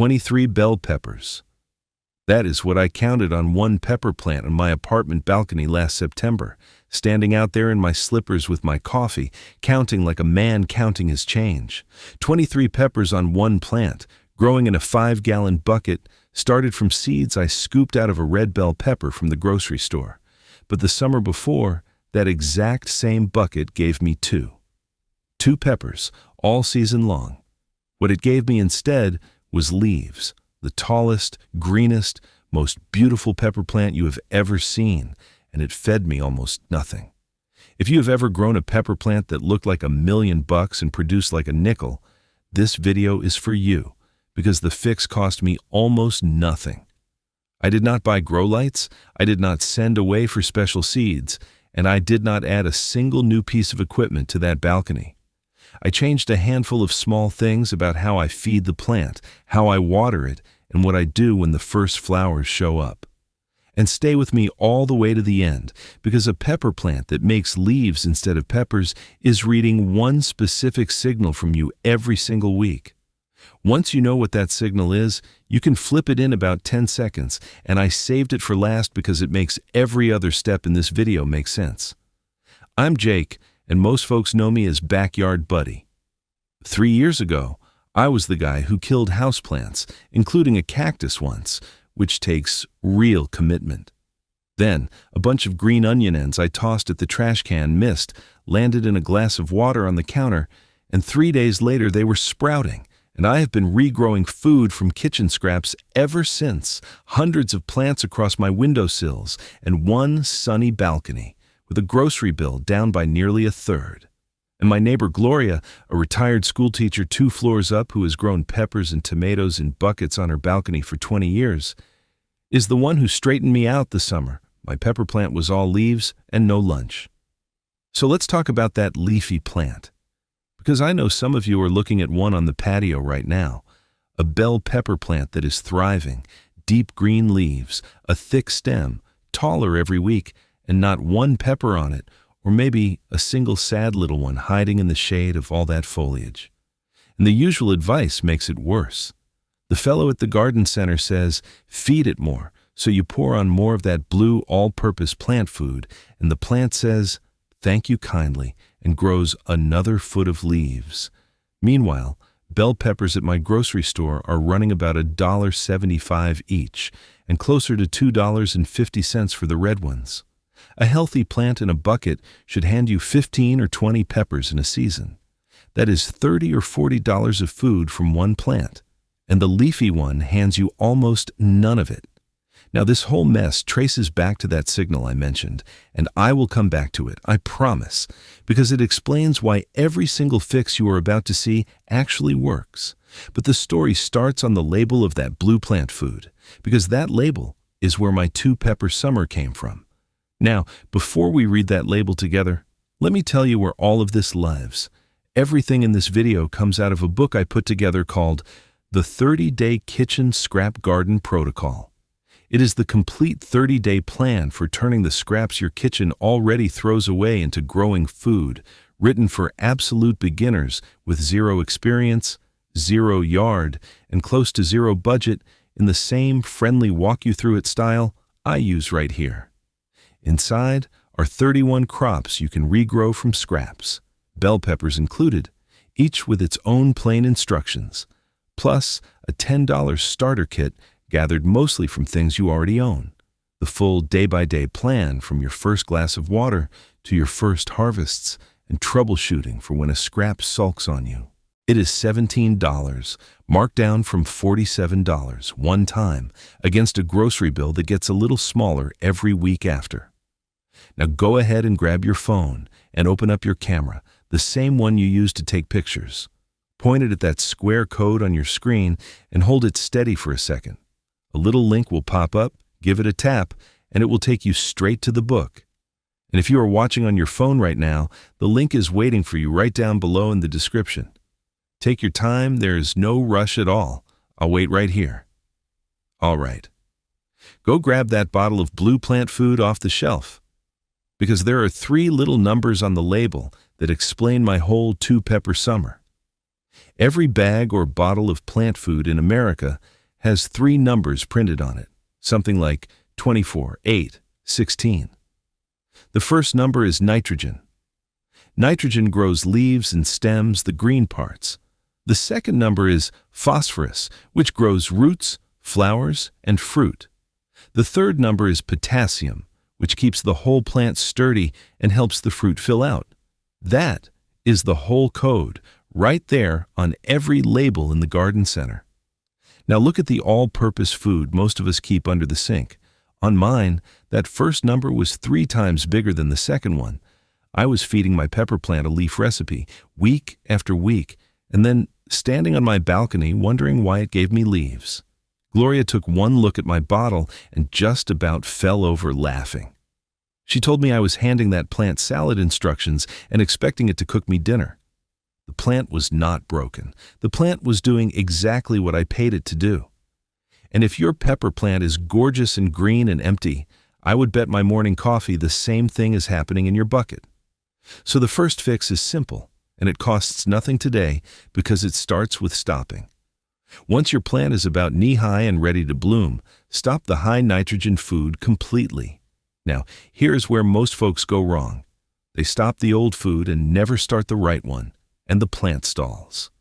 23 bell peppers. That is what I counted on one pepper plant on my apartment balcony last September, standing out there in my slippers with my coffee, counting like a man counting his change. 23 peppers on one plant, growing in a 5-gallon bucket, started from seeds I scooped out of a red bell pepper from the grocery store. But the summer before, that exact same bucket gave me two peppers, all season long. What it gave me instead was leaves, the tallest, greenest, most beautiful pepper plant you have ever seen, and it fed me almost nothing. If you have ever grown a pepper plant that looked like $1 million and produced like a nickel, this video is for you, because the fix cost me almost nothing. I did not buy grow lights, I did not send away for special seeds, and I did not add a single new piece of equipment to that balcony. I changed a handful of small things about how I feed the plant, how I water it, and what I do when the first flowers show up. And stay with me all the way to the end, because a pepper plant that makes leaves instead of peppers is reading one specific signal from you every single week. Once you know what that signal is, you can flip it in about 10 seconds, and I saved it for last because it makes every other step in this video make sense. I'm Jake, and most folks know me as Backyard Buddy. 3 years ago, I was the guy who killed houseplants, including a cactus once, which takes real commitment. Then, a bunch of green onion ends I tossed at the trash can missed, landed in a glass of water on the counter, and 3 days later they were sprouting, and I have been regrowing food from kitchen scraps ever since, hundreds of plants across my windowsills, and one sunny balcony, with a grocery bill down by nearly a third. And my neighbor Gloria, a retired schoolteacher 2 floors up who has grown peppers and tomatoes in buckets on her balcony for 20 years, is the one who straightened me out this summer. My pepper plant was all leaves and no lunch. So let's talk about that leafy plant. Because I know some of you are looking at one on the patio right now, a bell pepper plant that is thriving, deep green leaves, a thick stem, taller every week, and not one pepper on it, or maybe a single sad little one hiding in the shade of all that foliage. And the usual advice makes it worse. The fellow at the garden center says, feed it more, so you pour on more of that blue all-purpose plant food, and the plant says, thank you kindly, and grows another foot of leaves. Meanwhile, bell peppers at my grocery store are running about $1.75 each, and closer to $2.50 for the red ones. A healthy plant in a bucket should hand you 15 or 20 peppers in a season. That is $30 or $40 of food from one plant, and the leafy one hands you almost none of it. Now this whole mess traces back to that signal I mentioned, and I will come back to it, I promise, because it explains why every single fix you are about to see actually works. But the story starts on the label of that blue plant food, because that label is where my 2-pepper summer came from. Now, before we read that label together, let me tell you where all of this lives. Everything in this video comes out of a book I put together called The 30-Day Kitchen Scrap Garden Protocol. It is the complete 30-day plan for turning the scraps your kitchen already throws away into growing food, written for absolute beginners with 0 experience, 0 yard, and close to 0 budget in the same friendly walk-you-through-it style I use right here. Inside are 31 crops you can regrow from scraps, bell peppers included, each with its own plain instructions, plus a $10 starter kit gathered mostly from things you already own, the full day-by-day plan from your first glass of water to your first harvests and troubleshooting for when a scrap sulks on you. It is $17, marked down from $47 one time against a grocery bill that gets a little smaller every week after. Now go ahead and grab your phone and open up your camera, the same one you use to take pictures. Point it at that square code on your screen and hold it steady for a second. A little link will pop up, give it a tap, and it will take you straight to the book. And if you are watching on your phone right now, the link is waiting for you right down below in the description. Take your time, there is no rush at all. I'll wait right here. All right. Go grab that bottle of blue plant food off the shelf, because there are 3 little numbers on the label that explain my whole 2-pepper summer. Every bag or bottle of plant food in America has 3 numbers printed on it, something like 24, 8, 16. The first number is nitrogen. Nitrogen grows leaves and stems, the green parts. The second number is phosphorus, which grows roots, flowers, and fruit. The third number is potassium, which keeps the whole plant sturdy and helps the fruit fill out. That is the whole code, right there on every label in the garden center. Now look at the all-purpose food most of us keep under the sink. On mine, that first number was 3 times bigger than the second one. I was feeding my pepper plant a leaf recipe week after week, and then standing on my balcony wondering why it gave me leaves. Gloria took one look at my bottle and just about fell over laughing. She told me I was handing that plant salad instructions and expecting it to cook me dinner. The plant was not broken. The plant was doing exactly what I paid it to do. And if your pepper plant is gorgeous and green and empty, I would bet my morning coffee the same thing is happening in your bucket. So the first fix is simple, and it costs nothing today because it starts with stopping. Once your plant is about knee-high and ready to bloom, stop the high nitrogen food completely. Now, here's where most folks go wrong. They stop the old food and never start the right one, and the plant stalls.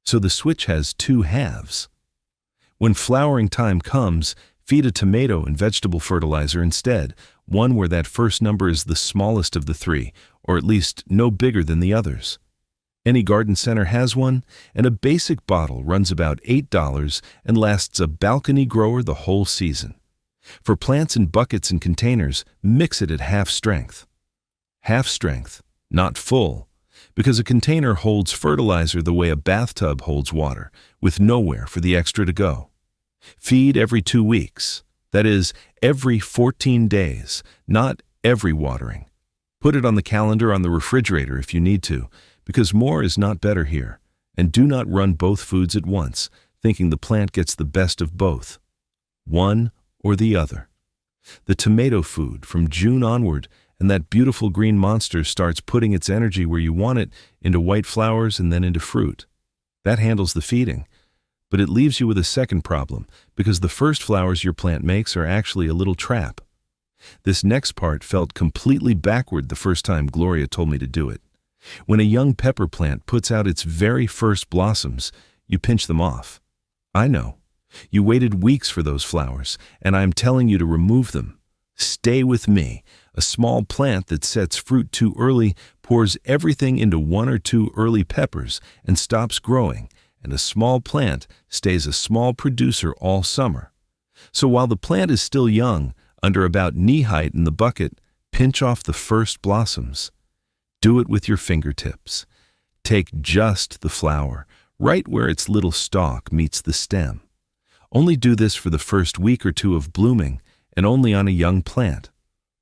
So the switch has 2 halves. When flowering time comes, feed a tomato and vegetable fertilizer instead, one where that first number is the smallest of the 3, or at least no bigger than the others. Any garden center has one, and a basic bottle runs about $8 and lasts a balcony grower the whole season. For plants in buckets and containers, mix it at half strength. Half strength, not full, because a container holds fertilizer the way a bathtub holds water, with nowhere for the extra to go. Feed every 2 weeks, that is, every 14 days, not every watering. Put it on the calendar on the refrigerator if you need to, because more is not better here, and do not run both foods at once, thinking the plant gets the best of both. One or the other. The tomato food from June onward, and that beautiful green monster starts putting its energy where you want it, into white flowers and then into fruit. That handles the feeding. But it leaves you with a second problem, because the first flowers your plant makes are actually a little trap. This next part felt completely backward the first time Gloria told me to do it. When a young pepper plant puts out its very first blossoms, you pinch them off. I know. You waited weeks for those flowers, and I'm telling you to remove them. Stay with me. A small plant that sets fruit too early pours everything into 1 or 2 early peppers and stops growing, and a small plant stays a small producer all summer. So while the plant is still young, under about knee height in the bucket, pinch off the first blossoms. Do it with your fingertips. Take just the flower, right where its little stalk meets the stem. Only do this for the first week or 2 of blooming, and only on a young plant.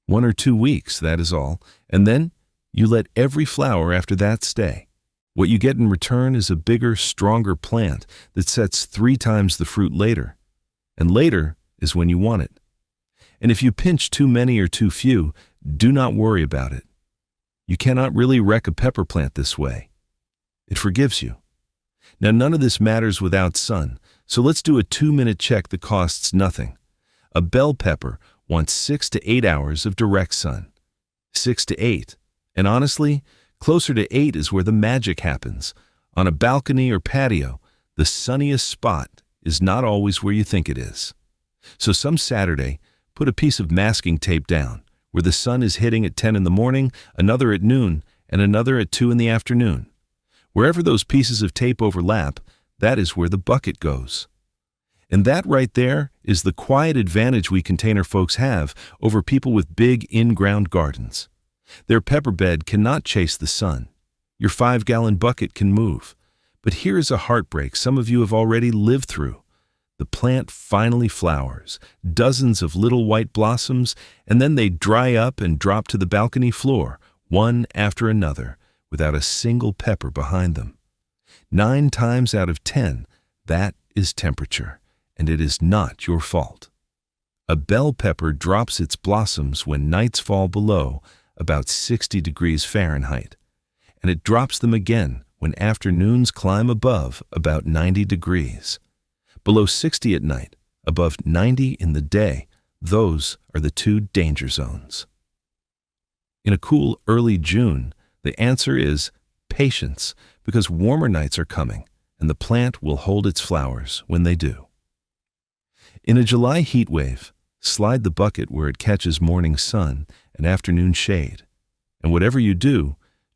1 or 2 weeks, that is all, and then you let every flower after that stay. What you get in return is a bigger, stronger plant that sets 3 times the fruit later. And later is when you want it. And if you pinch too many or too few, do not worry about it. You cannot really wreck a pepper plant this way. It forgives you. Now none of this matters without sun, so let's do a 2-minute check that costs nothing. A bell pepper wants 6 to 8 hours of direct sun. 6 to 8. And honestly, closer to 8 is where the magic happens. On a balcony or patio, the sunniest spot is not always where you think it is. So some Saturday, put a piece of masking tape down, where the sun is hitting at 10 in the morning, another at noon, and another at 2 in the afternoon. Wherever those pieces of tape overlap, that is where the bucket goes. And that right there is the quiet advantage we container folks have over people with big in-ground gardens. Their pepper bed cannot chase the sun. Your 5-gallon bucket can move. But here is a heartbreak some of you have already lived through. The plant finally flowers, dozens of little white blossoms, and then they dry up and drop to the balcony floor, one after another, without a single pepper behind them. 9 times out of 10, that is temperature, and it is not your fault. A bell pepper drops its blossoms when nights fall below about 60 degrees Fahrenheit, and it drops them again when afternoons climb above about 90 degrees. Below 60 at night, above 90 in the day, those are the two danger zones. In a cool early June, the answer is patience, because warmer nights are coming, and the plant will hold its flowers when they do. In a July heat wave, slide the bucket where it catches morning sun and afternoon shade. And whatever you do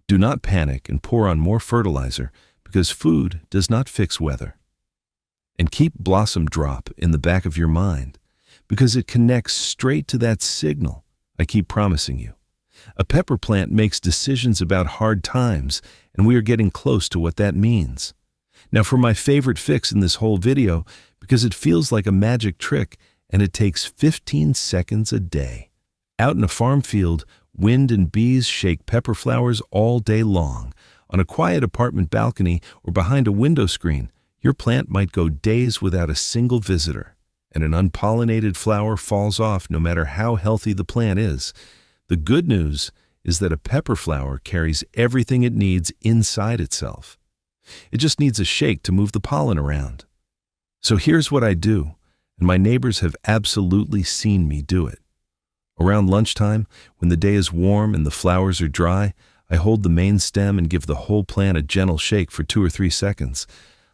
not panic and pour on more fertilizer, because food does not fix weather. And keep Blossom Drop in the back of your mind, because it connects straight to that signal I keep promising you. A pepper plant makes decisions about hard times, and we are getting close to what that means. Now for my favorite fix in this whole video, because it feels like a magic trick, and it takes 15 seconds a day. Out in a farm field, wind and bees shake pepper flowers all day long. On a quiet apartment balcony or behind a window screen, your plant might go days without a single visitor, and an unpollinated flower falls off no matter how healthy the plant is. The good news is that a pepper flower carries everything it needs inside itself. It just needs a shake to move the pollen around. So here's what I do, and my neighbors have absolutely seen me do it. Around lunchtime, when the day is warm and the flowers are dry, I hold the main stem and give the whole plant a gentle shake for 2 or 3 seconds,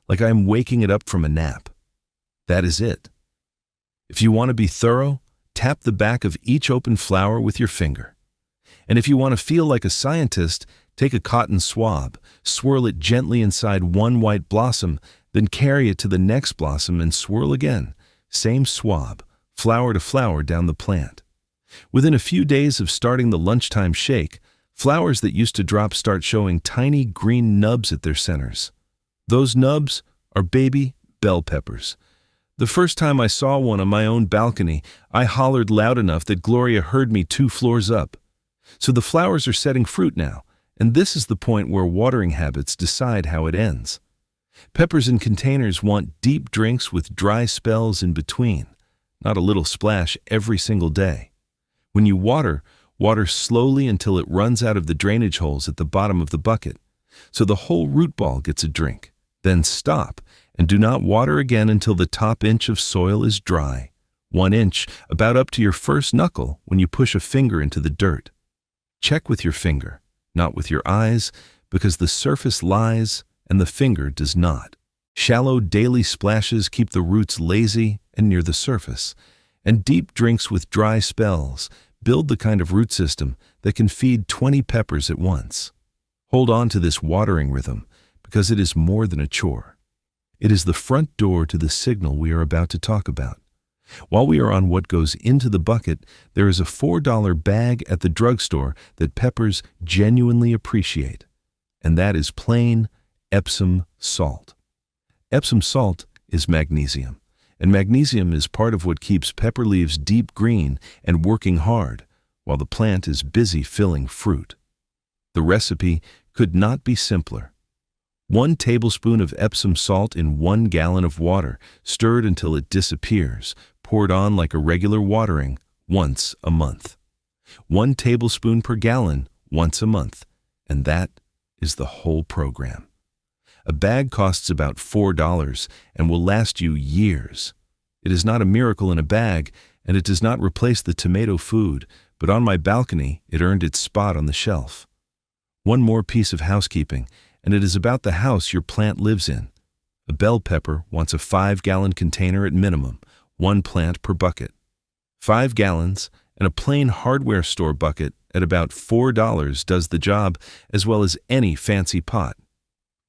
like I am waking it up from a nap. That is it. If you want to be thorough, tap the back of each open flower with your finger. And if you want to feel like a scientist, take a cotton swab, swirl it gently inside one white blossom, then carry it to the next blossom and swirl again. Same swab, flower to flower down the plant. Within a few days of starting the lunchtime shake, flowers that used to drop start showing tiny green nubs at their centers. Those nubs are baby bell peppers. The first time I saw one on my own balcony, I hollered loud enough that Gloria heard me 2 floors up. So the flowers are setting fruit now, and this is the point where watering habits decide how it ends. Peppers in containers want deep drinks with dry spells in between, not a little splash every single day. When you water slowly until it runs out of the drainage holes at the bottom of the bucket, so the whole root ball gets a drink. Then stop, and do not water again until the top inch of soil is dry. 1 inch, about up to your first knuckle when you push a finger into the dirt. Check with your finger, not with your eyes, because the surface lies and the finger does not. Shallow daily splashes keep the roots lazy and near the surface, and deep drinks with dry spells build the kind of root system that can feed 20 peppers at once. Hold on to this watering rhythm, because it is more than a chore. It is the front door to the signal we are about to talk about. While we are on what goes into the bucket, there is a $4 bag at the drugstore that peppers genuinely appreciate, and that is plain Epsom salt. Epsom salt is magnesium, and magnesium is part of what keeps pepper leaves deep green and working hard while the plant is busy filling fruit. The recipe could not be simpler. 1 tablespoon of Epsom salt in 1 gallon of water, stirred until it disappears, poured on like a regular watering once a month. 1 tablespoon per gallon once a month, and that is the whole program. A bag costs about $4 and will last you years. It is not a miracle in a bag, and it does not replace the tomato food, but on my balcony it earned its spot on the shelf. One more piece of housekeeping, and it is about the house your plant lives in. A bell pepper wants a 5-gallon container at minimum, 1 plant per bucket. 5 gallons and a plain hardware store bucket at about $4 does the job, as well as any fancy pot.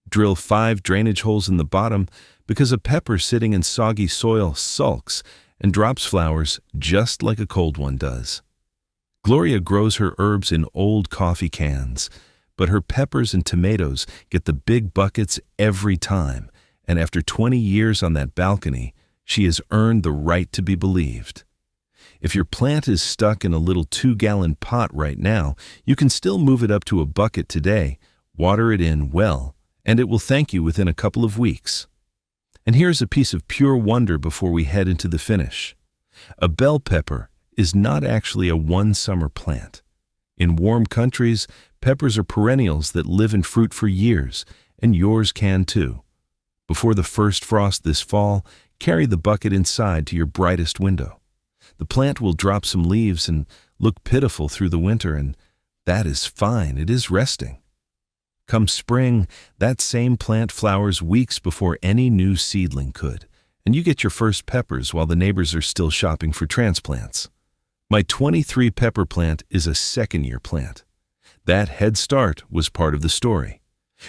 Drill 5 drainage holes in the bottom, because a pepper sitting in soggy soil sulks and drops flowers just like a cold one does. Gloria grows her herbs in old coffee cans, but her peppers and tomatoes get the big buckets every time, and after 20 years on that balcony, she has earned the right to be believed. If your plant is stuck in a little 2-gallon pot right now, you can still move it up to a bucket today, water it in well, and it will thank you within a couple of weeks. And here's a piece of pure wonder before we head into the finish. A bell pepper is not actually a one-summer plant. In warm countries, peppers are perennials that live and fruit for years, and yours can too. Before the first frost this fall, carry the bucket inside to your brightest window. The plant will drop some leaves and look pitiful through the winter, and that is fine. It is resting. Come spring, that same plant flowers weeks before any new seedling could, and you get your first peppers while the neighbors are still shopping for transplants. My 23 pepper plant is a second-year plant. That head start was part of the story.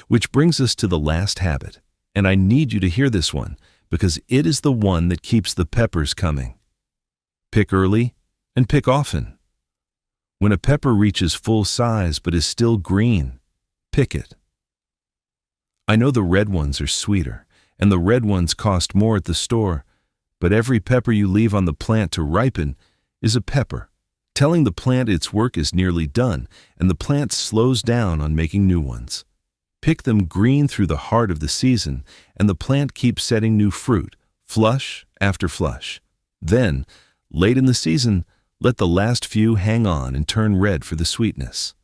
Which brings us to the last habit, and I need you to hear this one because it is the one that keeps the peppers coming. Pick early and pick often. When a pepper reaches full size but is still green, pick it. I know the red ones are sweeter, and the red ones cost more at the store, but every pepper you leave on the plant to ripen is a pepper, telling the plant its work is nearly done, and the plant slows down on making new ones. Pick them green through the heart of the season, and the plant keeps setting new fruit, flush after flush. Then, late in the season, let the last few hang on and turn red for the sweetness.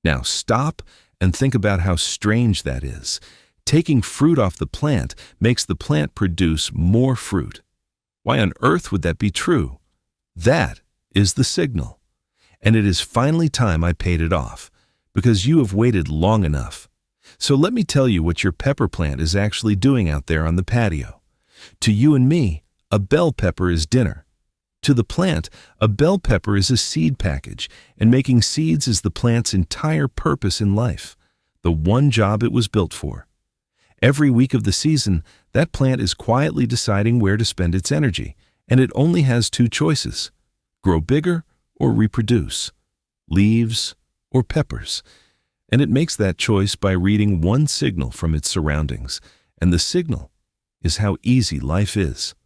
Now stop and think about how strange that is. Taking fruit off the plant makes the plant produce more fruit. Why on earth would that be true? That is the signal. And it is finally time I paid it off, because you have waited long enough. So let me tell you what your pepper plant is actually doing out there on the patio. To you and me, a bell pepper is dinner. To the plant, a bell pepper is a seed package, and making seeds is the plant's entire purpose in life, the one job it was built for. Every week of the season, that plant is quietly deciding where to spend its energy, and it only has two choices: grow bigger or reproduce, leaves or peppers. And it makes that choice by reading one signal from its surroundings, and the signal is how easy life is.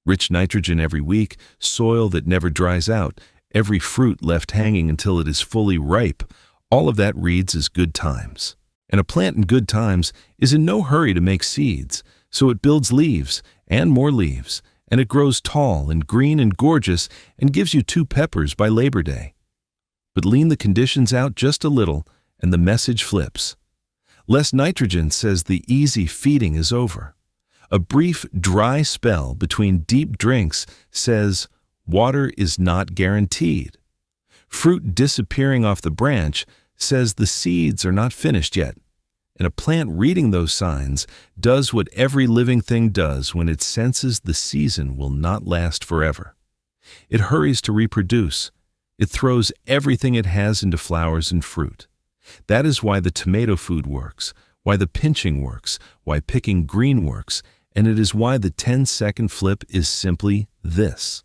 Rich nitrogen every week, soil that never dries out, every fruit left hanging until it is fully ripe, all of that reads as good times. And a plant in good times is in no hurry to make seeds, so it builds leaves and more leaves, and it grows tall and green and gorgeous and gives you 2 peppers by Labor Day. But lean the conditions out just a little, and the message flips. Less nitrogen says the easy feeding is over. A brief, dry spell between deep drinks says water is not guaranteed. Fruit disappearing off the branch says the seeds are not finished yet. And a plant reading those signs does what every living thing does when it senses the season will not last forever. It hurries to reproduce. It throws everything it has into flowers and fruit. That is why the tomato food works, why the pinching works, why picking green works, and it is why the 10-second flip is simply this.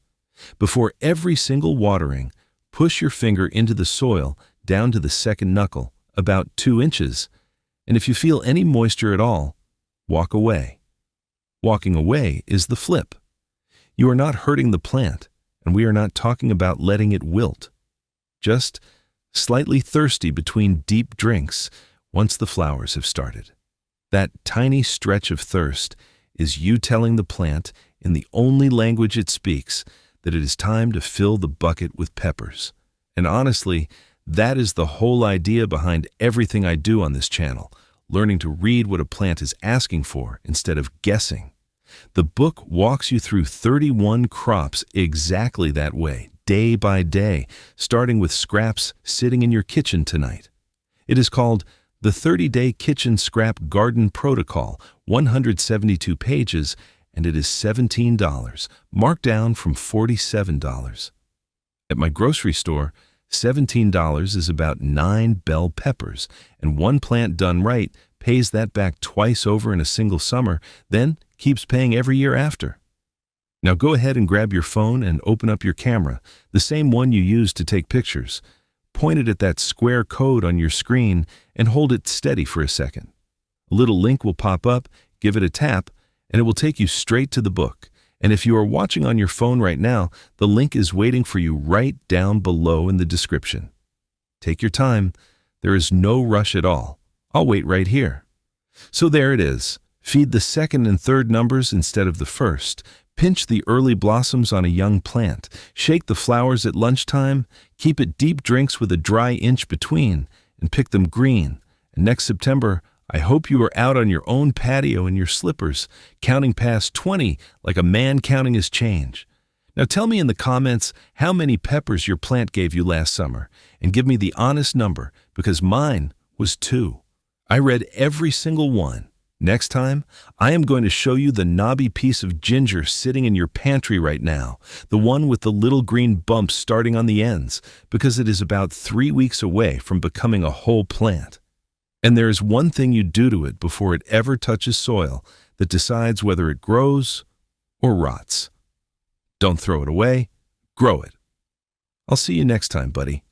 Before every single watering, push your finger into the soil down to the second knuckle, about 2 inches, and if you feel any moisture at all, walk away. Walking away is the flip. You are not hurting the plant, and we are not talking about letting it wilt. Just slightly thirsty between deep drinks once the flowers have started. That tiny stretch of thirst is you telling the plant, in the only language it speaks, that it is time to fill the bucket with peppers. And honestly, that is the whole idea behind everything I do on this channel, learning to read what a plant is asking for instead of guessing. The book walks you through 31 crops exactly that way, day by day, starting with scraps sitting in your kitchen tonight. It is called The 30-Day Kitchen Scrap Garden Protocol, 172 pages, and it is $17, marked down from $47. At my grocery store, $17 is about 9 bell peppers, and one plant done right pays that back twice over in a single summer, then keeps paying every year after. Now go ahead and grab your phone and open up your camera, the same one you use to take pictures. Point it at that square code on your screen and hold it steady for a second. A little link will pop up, give it a tap, and it will take you straight to the book. And if you are watching on your phone right now, the link is waiting for you right down below in the description. Take your time. There is no rush at all. I'll wait right here. So there it is. Feed the second and third numbers instead of the first. Pinch the early blossoms on a young plant. Shake the flowers at lunchtime. Keep it deep drinks with a dry inch between, and pick them green. And next September, I hope you are out on your own patio in your slippers, counting past 20 like a man counting his change. Now tell me in the comments how many peppers your plant gave you last summer, and give me the honest number, because mine was 2. I read every single one. Next time, I am going to show you the knobby piece of ginger sitting in your pantry right now, the one with the little green bumps starting on the ends, because it is about 3 weeks away from becoming a whole plant. And there is one thing you do to it before it ever touches soil that decides whether it grows or rots. Don't throw it away, grow it. I'll see you next time, buddy.